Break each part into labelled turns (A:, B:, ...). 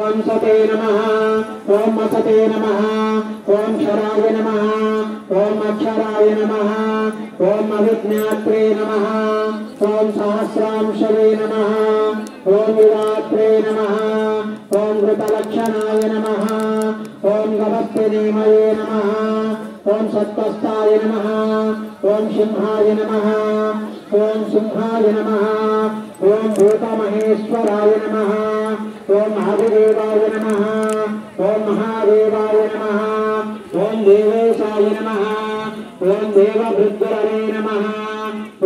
A: ओम सते नमः ओम असते नमः ओम क्षराय नमः ओम अक्षराय नमः ओम अविज्ञात्रे नमः ओम सहस्रांशवे नमः ओम विरात्रे नमः ओम वृतलक्षणाय नमः ओम गवस्तिनीमये नमः ओम सत्त्वस्थाय नमः ओम सिंहाय नमः ओम सिंहाय नमः ओम भूतमहेश्वराय नमः ओम महादेवाय नमः ओम महादेवाय नमः ओम देवेशाय नमः ओम देवभृद्गुरवे नमः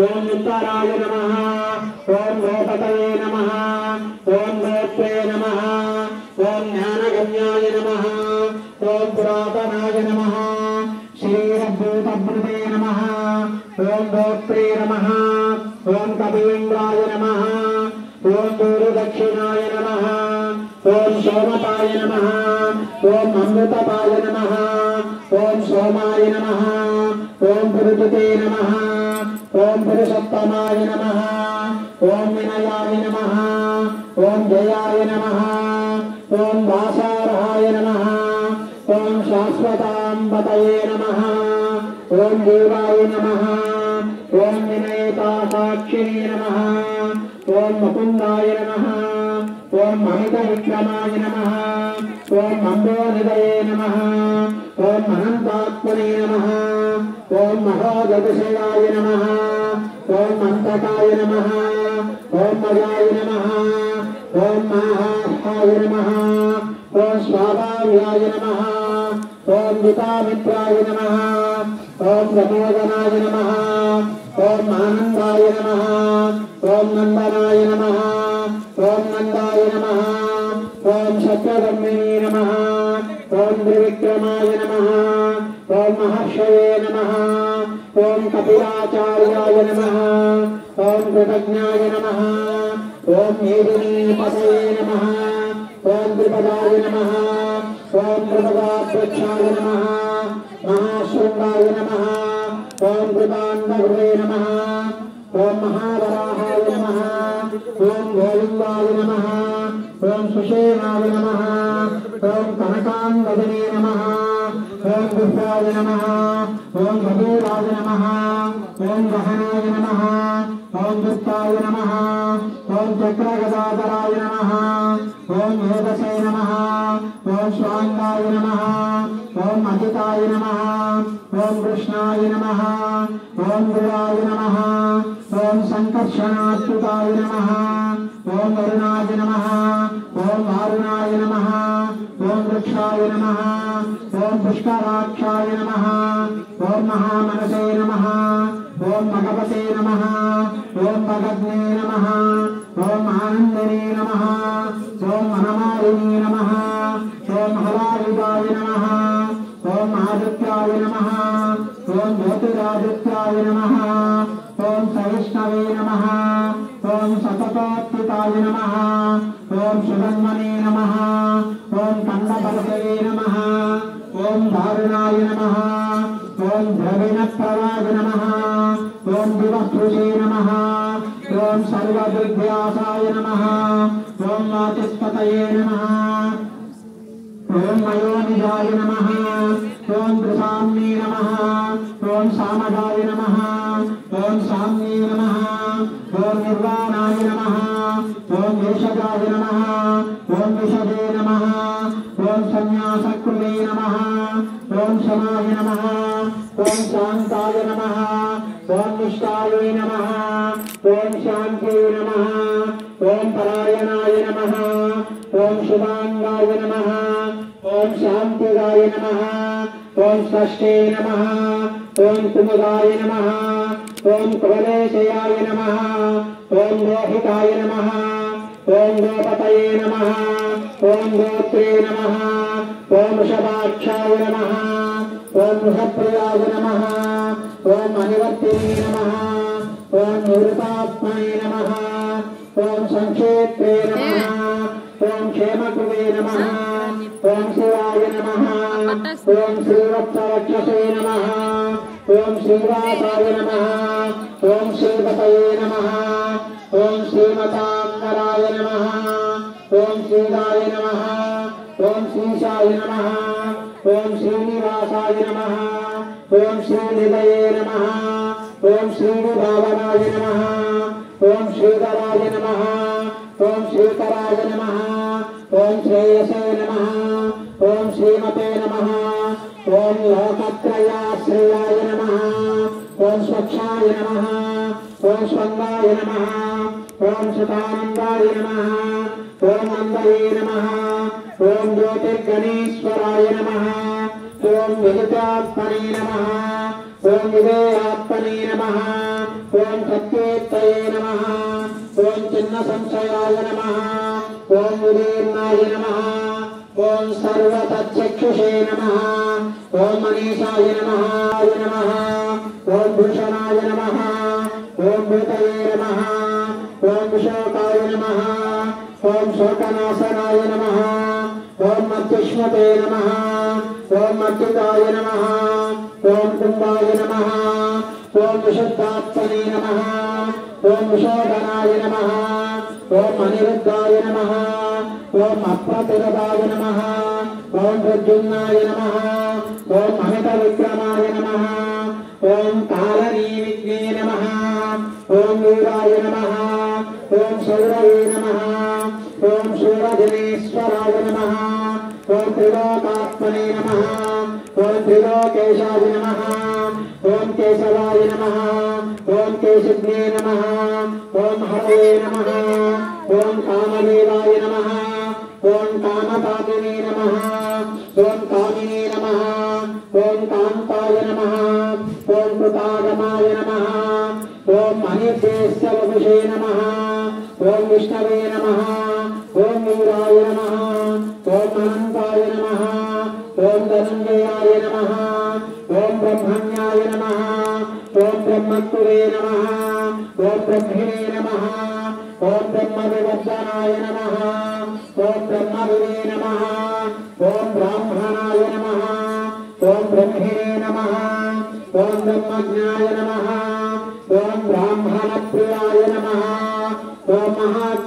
A: ओम उत्तराय नमः ओम गोपतये नमः ओम गोत्रे नमः ओम ज्ञानगम्याय नमः ओम पुरातनाय नमः श्रीरभूतभृते नमः ओम गोत्रे नमः ओम कवीन्द्राय नमः ओम गुरुदक्षिणाय नमः ओम सोमपाय नमः ओम अमृतपाय नमः ओम सोमाय नमः ओम पुरुषते नमः ओम पुरुषोत्तमाय नमः ओम विनयाय नमः ओम जयाय नमः ओम दासारहाय नमः ओम शाश्वताम्बतये नमः ओम देवाय नमः ओम विनयता साक्षिणे नमः ओम मुकुंदाय नमः ओम अमित विक्रमाय नमः ओम मंदोनिधये नमः ओम अनंतात्मने नमः ओम महोदधिशयाय नमः ओम अंतकाय नमः ओम मजाय नमः ओम महाहाय नमः ओम स्वाभाव्याय नमः ओम विकामित्राय नमः ओम प्रमोदनाय नमः ओम आनंदाय नमः ओम नंदनाय नमः ओम नंदाय नमः ओम सत्यधर्मिणे नमः ओम त्रिविक्रमाय नमः ओम महर्षये नमः ओम कपिलाचार्याय नमः ओम कृतज्ञाय नमः ओम मेदिनीपतये नमः ओम त्रिपदाय नमः ओम त्रिपदाध्यक्षाय नमः महाशृंगाय नमः ओम कृतांतगुरे नमः ओम महावराहाय नमः ओम गोविंदाय नमः ओम सुषेणाय नमः ओम कनकांगदने नमः ओम गुप्ताय नमः ओम भगीराय नमः ओम गहनाय नमः ओम गुप्ताय नमः ओम चक्रगदाधराय नमः ओम वेदसे नमः ओम स्वांगाय नमः ओम अजिताय नमः ओम कृष्णाय नमः ओम गुराय नमः ओम संकर्षणाच्युताय नमः ओम वरुणाय नमः ओम वारुणाय नमः ओम वृक्षाय नमः ओम पुष्कराक्षाय नमः ओम महामनसे नमः ओम भगवते नमः ओम भगवते नमः ओम आनंदने नमः ओम मनमालिनी नमः ओम हलायुधाय नमः ओम आदित्याय नमः ओम ज्योतिरादित्याय नमः ओम सहिष्णवे नमः ओम सततोत्थिताय नमः ओम सुधन्वने नमः ओम कण्डपरसवे नमः ओम दारुणाय नमः ओम द्रविणप्रवाय नमः ओम दिवस्पृशे नमः ओम सर्वविद्यासाय नमः ओम वाचस्पतये नमः ओम मयोनिजाय नमः ओम त्रिसाम्ने नमः ओम सामगाय नमः ओम साम्ने नमः ओम निर्वाणाय नमः ओम वेषजाय नमः ओम विषदे नमः ओम संन्यासकृते नमः ओम शमाय नमः ओम शान्ताय नमः ओम निष्ठाय नमः ओम शान्त्यै नमः ओम परायणाय नमः ओम शुभांगाय नमः ओम शांतिदाय नमः ओम षष्ठे नमः ओम कुमुदाय नमः ओम कुवलेशयाय नमः ओम लोहिताय नमः ओम गोपतये नमः ओम गोत्रे नमः ओम वृषभाक्षाय नमः ओम वृषप्रियाय नमः ओम अनिवर्तिने नमः ओम निवृतात्मने नमः ओम संक्षेत्रे नमः ओम क्षेमकृते नमः ओम शिवाय नमः ओम श्रीवत्सवक्षसे नमः ओम श्रीवासाय नमः ओम श्रीपतये नमः ओम श्रीमताम्बराय नमः ओम श्रीदाय नमः శ్రీశాయ నమః ఓం శ్రీనివాసాయ నమః ఓం శ్రీనిలయే నమః ఓం శ్రీనిభావనాయ నమః ఓం శ్రీధరాయ నమః ఓం శ్రీకరాయ నమః ఓం శ్రేయసే నమః ఓం శ్రీమతే నమః ఓం లోకత్రయాశ్రయాయ నమః ఓం స్వచ్ఛాయ నమః ఓం స్వంగాయ నమః ఓం సుతానందాయ నమః ఓం నందయే నమః ఓం జ్యోతిర్గణేశ్వరాయ నమః ఓం విజితాత్మనే నమః ఓం విజయాత్మనే నమః ఓం సత్యేత్తయే నమః ఓం చిన్న సంశయాయ నమః ఓం విదీర్ణాయ నమః ఓం సర్వతచ్చక్షుషే నమః ఓం మనీషాయ నమః ఓం భూషణాయ నమః ఓం భూతయే నమః ఓం విశోకాయ నమః ఓం శోకనాశనాయ నమః ఓం మధ్యుష్మతే నమః ఓం మధ్యుతాయ నమః ఓం కుంభాయ నమః ఓం విశుద్ధాత్మనే నమః ఓం విశోధనాయ నమః ఓం అనిరుద్ధాయ నమః ఓం అప్రతిరదాయ నమః ఓం ప్రద్యుమ్నాయ నమః ఓం అమిత విక్రమాయ నమః ఓం కాలనీవిజ్ఞే నమః ఓం వీరాయ నమః ఓం శౌరయే నమః ఓం శూరజనేశ్వరాయ నమః ఓం త్రిలోకాత్మనే నమః ఓం త్రిలోకేశాయ నమః ఓం కేశవాయ నమః ఓం కేశిజ్ఞే నమః ఓం హరయే నమః ఓం కామదేవాయ నమః ఓం కామపాతినే నమః ఓం కామినే నమః ఓం కాంతాయ నమః ఓం కృతాగమాయ నమః ఓం అనిర్దేశ్యవపుషే నమః ఓం విష్ణవే నమః ఓం వీరాయ నమః ఓం అనంతాయ నమః ఓం ధనంజయాయ నమః ఓం బ్రహ్మణ్యాయ నమః ఓం బ్రహ్మత్వే నమః ఓం బ్రహ్మిణే నమః ఓం బ్రహ్మవివర్ధనాయ నమః ఓం బ్రహ్మవిదే నమః ఓం బ్రాహ్మణాయ నమః ఓం బ్రహ్మిణే నమః ఓం బ్రహ్మజ్ఞాయ నమః ఓం బ్రాహ్మణ ప్రియాయ నమః ఓం మహాజ్ఞాయ